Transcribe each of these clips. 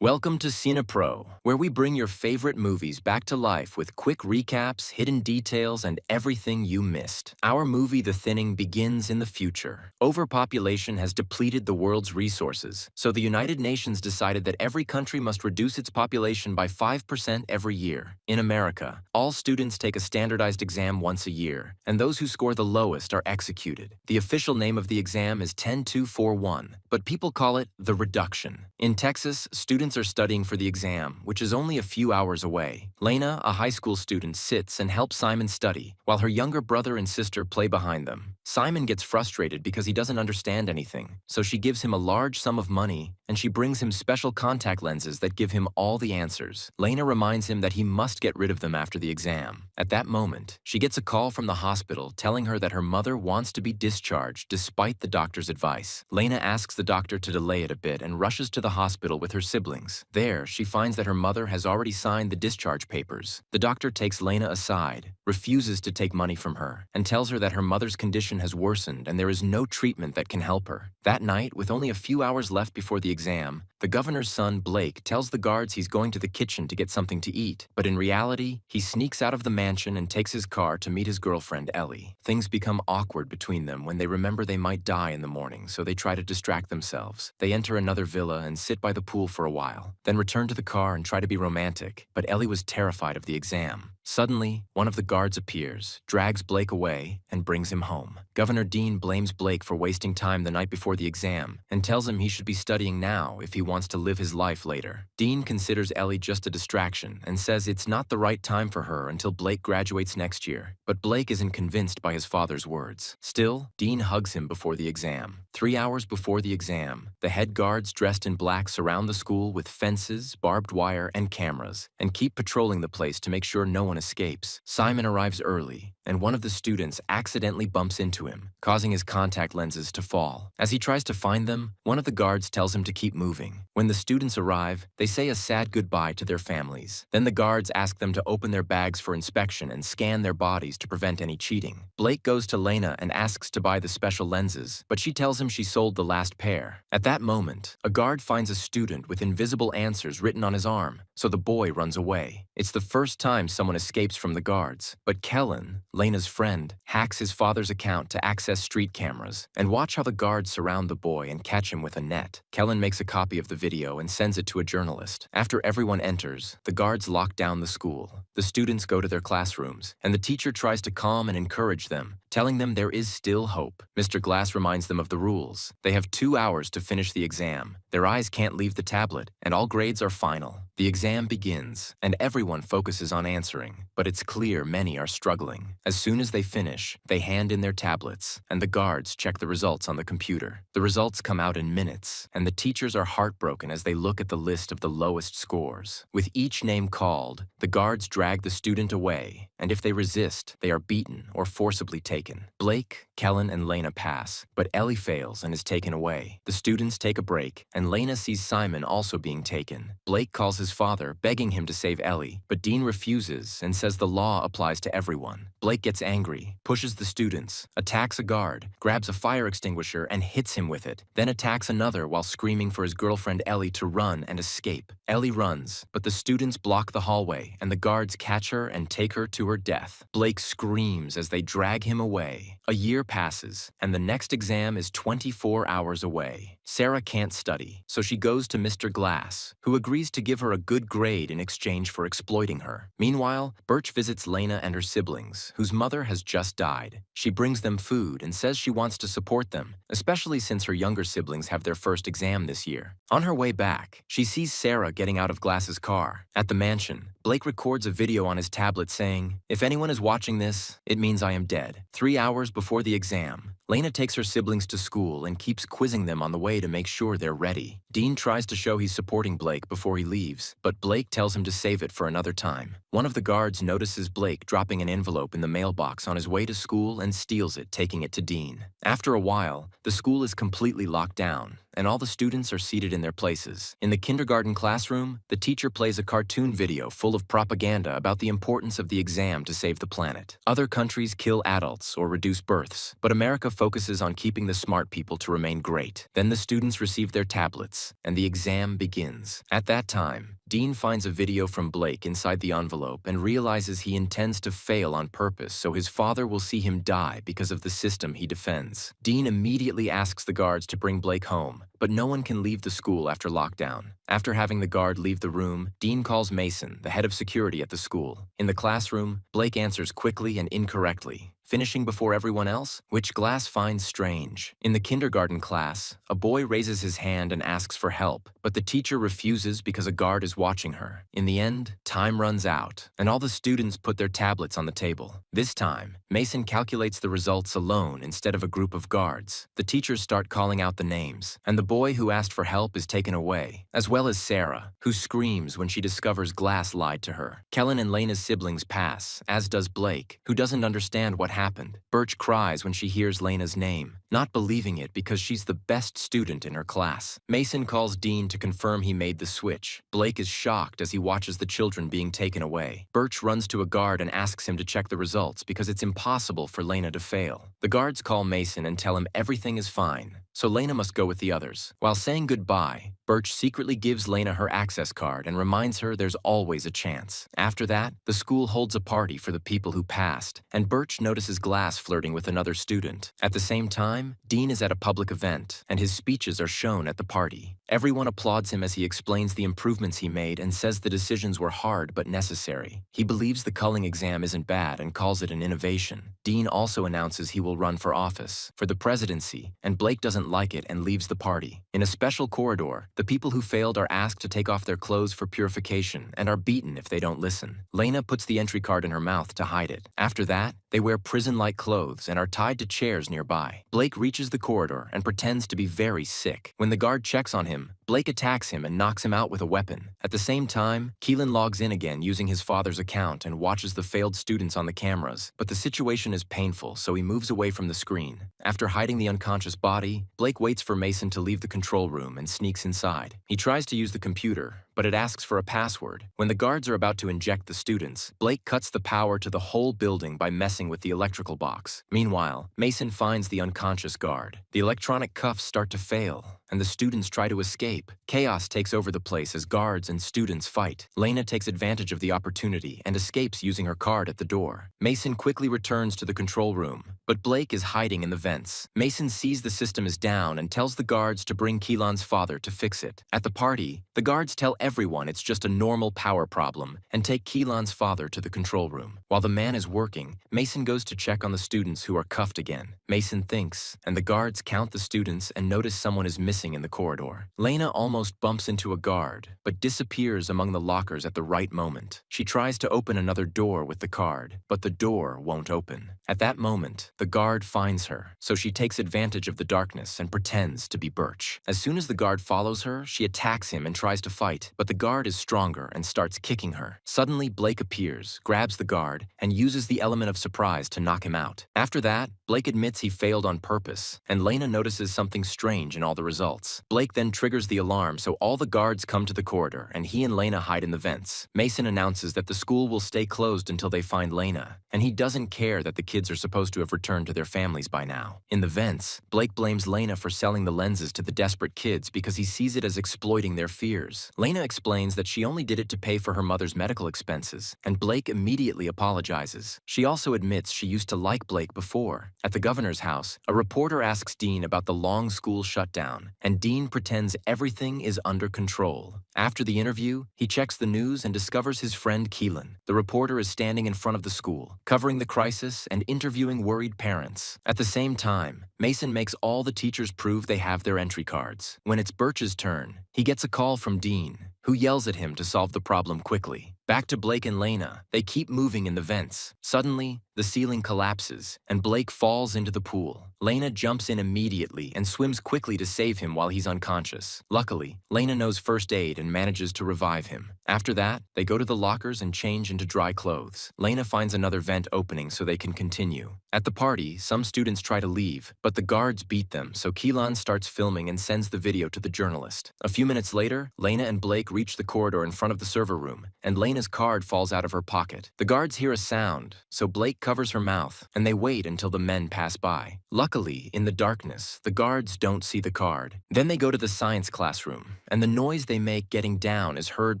Welcome to CINEPRO, where we bring your favorite movies back to life with quick recaps, hidden details, and everything you missed. Our movie The Thinning begins in the future. Overpopulation has depleted the world's resources, so the United Nations decided that every country must reduce its population by 5% every year. In America, all students take a standardized exam once a year, and those who score the lowest are executed. The official name of the exam is 10241, but people call it the reduction. In Texas, students are studying for the exam, which is only a few hours away. Lena, a high school student, sits and helps Simon study, while her younger brother and sister play behind them. Simon gets frustrated because he doesn't understand anything, so she gives him a large sum of money, and she brings him special contact lenses that give him all the answers. Lena reminds him that he must get rid of them after the exam. At that moment, she gets a call from the hospital telling her that her mother wants to be discharged despite the doctor's advice. Lena asks the doctor to delay it a bit and rushes to the hospital with her siblings. There, she finds that her mother has already signed the discharge papers. The doctor takes Lena aside, refuses to take money from her, and tells her that her mother's condition has worsened and there is no treatment that can help her. That night, with only a few hours left before the exam, the governor's son, Blake, tells the guards he's going to the kitchen to get something to eat. But in reality, he sneaks out of the mansion and takes his car to meet his girlfriend, Ellie. Things become awkward between them when they remember they might die in the morning, so they try to distract themselves. They enter another villa and sit by the pool for a while, then return to the car and try to be romantic. But Ellie was terrified of the exam. Suddenly, one of the guards appears, drags Blake away, and brings him home. Governor Dean blames Blake for wasting time the night before the exam and tells him he should be studying now if he wants to live his life later. Dean considers Ellie just a distraction and says it's not the right time for her until Blake graduates next year. But Blake isn't convinced by his father's words. Still, Dean hugs him before the exam. 3 hours before the exam, the head guards dressed in black surround the school with fences, barbed wire, and cameras, and keep patrolling the place to make sure no one escapes. Simon arrives early, and one of the students accidentally bumps into him, causing his contact lenses to fall. As he tries to find them, one of the guards tells him to keep moving. When the students arrive, they say a sad goodbye to their families. Then the guards ask them to open their bags for inspection and scan their bodies to prevent any cheating. Blake goes to Lena and asks to buy the special lenses, but she tells him she sold the last pair. At that moment, a guard finds a student with invisible answers written on his arm, so the boy runs away. It's the first time someone escapes from the guards, but Kellen, Lena's friend, hacks his father's account to access street cameras and watch how the guards surround the boy and catch him with a net. Kellen makes a copy of the video and sends it to a journalist. After everyone enters, the guards lock down the school. The students go to their classrooms, and the teacher tries to calm and encourage them, telling them there is still hope. Mr. Glass reminds them of the rules. They have 2 hours to finish the exam. Their eyes can't leave the tablet, and all grades are final. The exam begins, and everyone focuses on answering, but it's clear many are struggling. As soon as they finish, they hand in their tablets, and the guards check the results on the computer. The results come out in minutes, and the teachers are heartbroken as they look at the list of the lowest scores. With each name called, the guards drag the student away, and if they resist, they are beaten or forcibly taken. Blake, Kellen, and Lena pass, but Ellie fails and is taken away. The students take a break, and Lena sees Simon also being taken. Blake calls his father, begging him to save Ellie, but Dean refuses and says the law applies to everyone. Blake gets angry, pushes the students, attacks a guard, grabs a fire extinguisher and hits him with it, then attacks another while screaming for his girlfriend Ellie to run and escape. Ellie runs, but the students block the hallway, and the guards catch her and take her to her death. Blake screams as they drag him away. A year passes, and the next exam is 24 hours away. Sarah can't study, so she goes to Mr. Glass, who agrees to give her a good grade in exchange for exploiting her. Meanwhile, Birch visits Lena and her siblings, whose mother has just died. She brings them food and says she wants to support them, especially since her younger siblings have their first exam this year. On her way back, she sees Sarah getting out of Glass's car. At the mansion, Blake records a video on his tablet saying, "If anyone is watching this, it means I am dead." 3 hours before the exam, Lena takes her siblings to school and keeps quizzing them on the way to make sure they're ready. Dean tries to show he's supporting Blake before he leaves, but Blake tells him to save it for another time. One of the guards notices Blake dropping an envelope in the mailbox on his way to school and steals it, taking it to Dean. After a while, the school is completely locked down, and all the students are seated in their places. In the kindergarten classroom, the teacher plays a cartoon video full of propaganda about the importance of the exam to save the planet. Other countries kill adults or reduce births, but America focuses on keeping the smart people to remain great. Then the students receive their tablets, and the exam begins. At that time, Dean finds a video from Blake inside the envelope and realizes he intends to fail on purpose so his father will see him die because of the system he defends. Dean immediately asks the guards to bring Blake home, but no one can leave the school after lockdown. After having the guard leave the room, Dean calls Mason, the head of security at the school. In the classroom, Blake answers quickly and incorrectly, finishing before everyone else, which Glass finds strange. In the kindergarten class, a boy raises his hand and asks for help, but the teacher refuses because a guard is watching her. In the end, time runs out, and all the students put their tablets on the table. This time, Mason calculates the results alone instead of a group of guards. The teachers start calling out the names, and the boy who asked for help is taken away, as well as Sarah, who screams when she discovers Glass lied to her. Kellen and Lena's siblings pass, as does Blake, who doesn't understand what happened. Birch cries when she hears Lena's name, not believing it because she's the best student in her class. Mason calls Dean to confirm he made the switch. Blake is shocked as he watches the children being taken away. Birch runs to a guard and asks him to check the results because it's impossible for Lena to fail. The guards call Mason and tell him everything is fine, so Lena must go with the others. While saying goodbye, Birch secretly gives Lena her access card and reminds her there's always a chance. After that, the school holds a party for the people who passed, and Birch notices Glass flirting with another student. At the same time, Dean is at a public event, and his speeches are shown at the party. Everyone applauds him as he explains the improvements he made and says the decisions were hard but necessary. He believes the culling exam isn't bad and calls it an innovation. Dean also announces he will run for office, for the presidency, and Blake doesn't like it and leaves the party. In a special corridor, the people who failed are asked to take off their clothes for purification and are beaten if they don't listen. Lena puts the entry card in her mouth to hide it. After that, they wear prison-like clothes and are tied to chairs nearby. Blake reaches the corridor and pretends to be very sick. When the guard checks on him, Blake attacks him and knocks him out with a weapon. At the same time, Keelan logs in again using his father's account and watches the failed students on the cameras, but the situation is painful, so he moves away from the screen. After hiding the unconscious body, Blake waits for Mason to leave the control room and sneaks inside. He tries to use the computer, but it asks for a password. When the guards are about to inject the students, Blake cuts the power to the whole building by messing with the electrical box. Meanwhile, Mason finds the unconscious guard. The electronic cuffs start to fail, and the students try to escape. Chaos takes over the place as guards and students fight. Lena takes advantage of the opportunity and escapes using her card at the door. Mason quickly returns to the control room, but Blake is hiding in the vents. Mason sees the system is down and tells the guards to bring Keelan's father to fix it. At the party, the guards tell everyone it's just a normal power problem and take Keelan's father to the control room. While the man is working, Mason goes to check on the students who are cuffed again. Mason thinks, and the guards count the students and notice someone is missing in the corridor. Lena almost bumps into a guard, but disappears among the lockers at the right moment. She tries to open another door with the card, but the door won't open. At that moment, the guard finds her, so she takes advantage of the darkness and pretends to be Birch. As soon as the guard follows her, she attacks him and tries to fight, but the guard is stronger and starts kicking her. Suddenly, Blake appears, grabs the guard, and uses the element of surprise to knock him out. After that, Blake admits he failed on purpose, and Lena notices something strange in all the results. Blake then triggers the alarm so all the guards come to the corridor, and he and Lena hide in the vents. Mason announces that the school will stay closed until they find Lena, and he doesn't care that the kids are supposed to have returned to their families by now. In the vents, Blake blames Lena for selling the lenses to the desperate kids because he sees it as exploiting their fears. Lena explains that she only did it to pay for her mother's medical expenses, and Blake immediately apologizes. She also admits she used to like Blake before. At the governor's house, a reporter asks Dean about the long school shutdown, and Dean pretends everything is under control. After the interview, he checks the news and discovers his friend Keelan. The reporter is standing in front of the school, covering the crisis and interviewing worried parents. At the same time, Mason makes all the teachers prove they have their entry cards. When it's Birch's turn, he gets a call from Dean, who yells at him to solve the problem quickly. Back to Blake and Lena. They keep moving in the vents. Suddenly, the ceiling collapses, and Blake falls into the pool. Lena jumps in immediately and swims quickly to save him while he's unconscious. Luckily, Lena knows first aid and manages to revive him. After that, they go to the lockers and change into dry clothes. Lena finds another vent opening so they can continue. At the party, some students try to leave, but the guards beat them, so Keelan starts filming and sends the video to the journalist. A few minutes later, Lena and Blake reach the corridor in front of the server room, and Lena's card falls out of her pocket. The guards hear a sound, so Blake covers her mouth, and they wait until the men pass by. Luckily, in the darkness, the guards don't see the card. Then they go to the science classroom, and the noise they make getting down is heard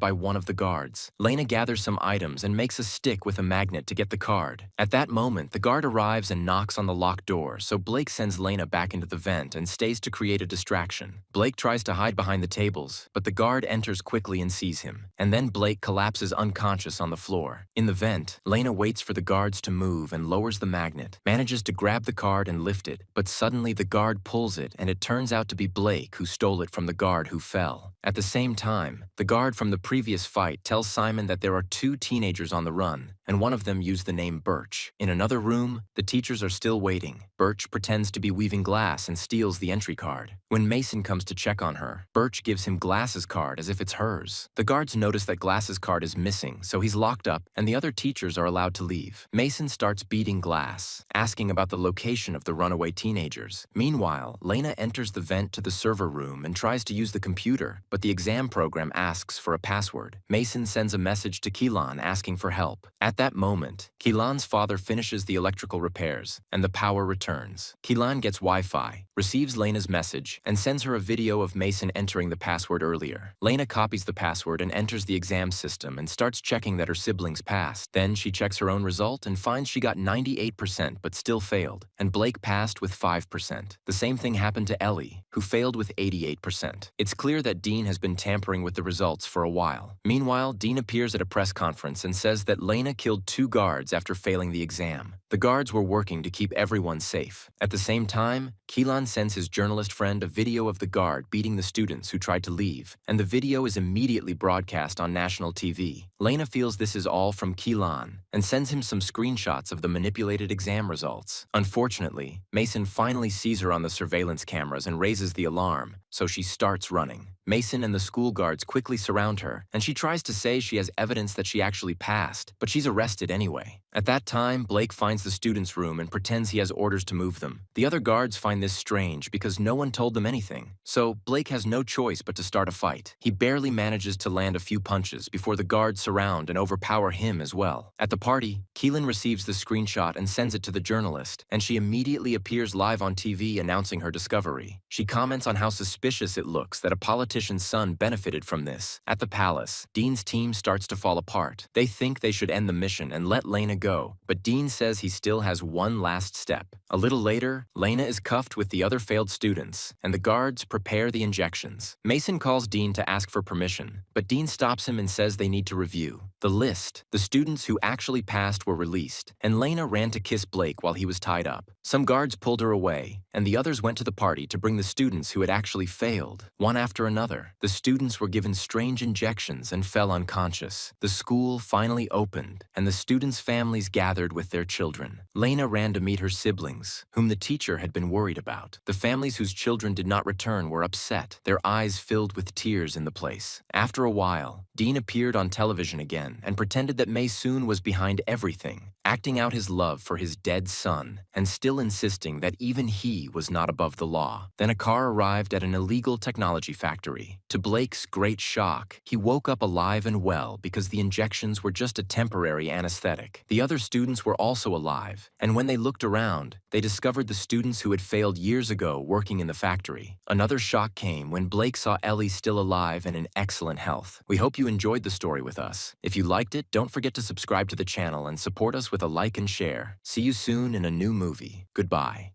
by one of the guards. Lena gathers some items and makes a stick with a magnet to get the card. At that moment, the guard arrives and knocks on the locked door, so Blake sends Lena back into the vent and stays to create a distraction. Blake tries to hide behind the tables, but the guard enters quickly and sees him. And then Blake collapses unconscious on the floor. In the vent, Lena waits for the guards to move and lowers the magnet, manages to grab the card and lift it, but suddenly the guard pulls it and it turns out to be Blake who stole it from the guard who fell. At the same time, the guard from the previous fight tells Simon that there are two teenagers on the run, and one of them used the name Birch. In another room, the teachers are still waiting. Birch pretends to be weaving glass and steals the entry card. When Mason comes to check on her, Birch gives him Glass's card as if it's hers. The guards notice that Glass's card is missing, so he's locked up, and the other teachers are allowed to leave. Mason starts beating Glass, asking about the location of the runaway teenagers. Meanwhile, Lena enters the vent to the server room and tries to use the computer, but the exam program asks for a password. Mason sends a message to Keelan asking for help. At that moment, Keelan's father finishes the electrical repairs, and the power returns. Keelan gets Wi-Fi, receives Lena's message, and sends her a video of Mason entering the password earlier. Lena copies the password and enters the exam system and starts checking that her siblings passed. Then she checks her own result and finds she got 98% but still failed, and Blake passed with 5%. The same thing happened to Ellie, who failed with 88%. It's clear that Dean has been tampering with the results for a while. Meanwhile, Dean appears at a press conference and says that Lena killed 2 guards after failing the exam. The guards were working to keep everyone safe. At the same time, Keelan sends his journalist friend a video of the guard beating the students who tried to leave, and the video is immediately broadcast on national TV. Lena feels this is all from Keelan and sends him some screenshots of the manipulated exam results. Unfortunately, Mason finally sees her on the surveillance cameras and raises the alarm, so she starts running. Mason and the school guards quickly surround her, and she tries to say she has evidence that she actually passed, but she's arrested anyway. At that time, Blake finds the students' room and pretends he has orders to move them. The other guards find this strange because no one told them anything, so Blake has no choice but to start a fight. He barely manages to land a few punches before the guards surround and overpower him as well. At the party, Keelan receives the screenshot and sends it to the journalist, and she immediately appears live on TV announcing her discovery. She comments on how suspicious it looks that a politician's son benefited from this. At the palace, Dean's team starts to fall apart. They think they should end the mission and let Lena go, but Dean says he still has one last step. A little later, Lena is cuffed with the other failed students, and the guards prepare the injections. Mason calls Dean to ask for permission, but Dean stops him and says they need to review the list. The students who actually passed were released, and Lena ran to kiss Blake while he was tied up. Some guards pulled her away, and the others went to the party to bring the students who had actually failed. One after another, the students were given strange injections and fell unconscious. The school finally opened, and the students' families gathered with their children. Lena ran to meet her siblings, whom the teacher had been worried about. The families whose children did not return were upset, their eyes filled with tears in the place. After a while, Dean appeared on television again and pretended that Maysoon was behind everything, acting out his love for his dead son and still insisting that even he was not above the law. Then a car arrived at an illegal technology factory. To Blake's great shock, he woke up alive and well because the injections were just a temporary anesthetic. The other students were also alive, and when they looked around, they discovered the students who had failed years ago working in the factory. Another shock came when Blake saw Ellie still alive and in excellent health. We hope you enjoyed the story with us. If you liked it, don't forget to subscribe to the channel and support us with a like and share. See you soon in a new movie. Goodbye.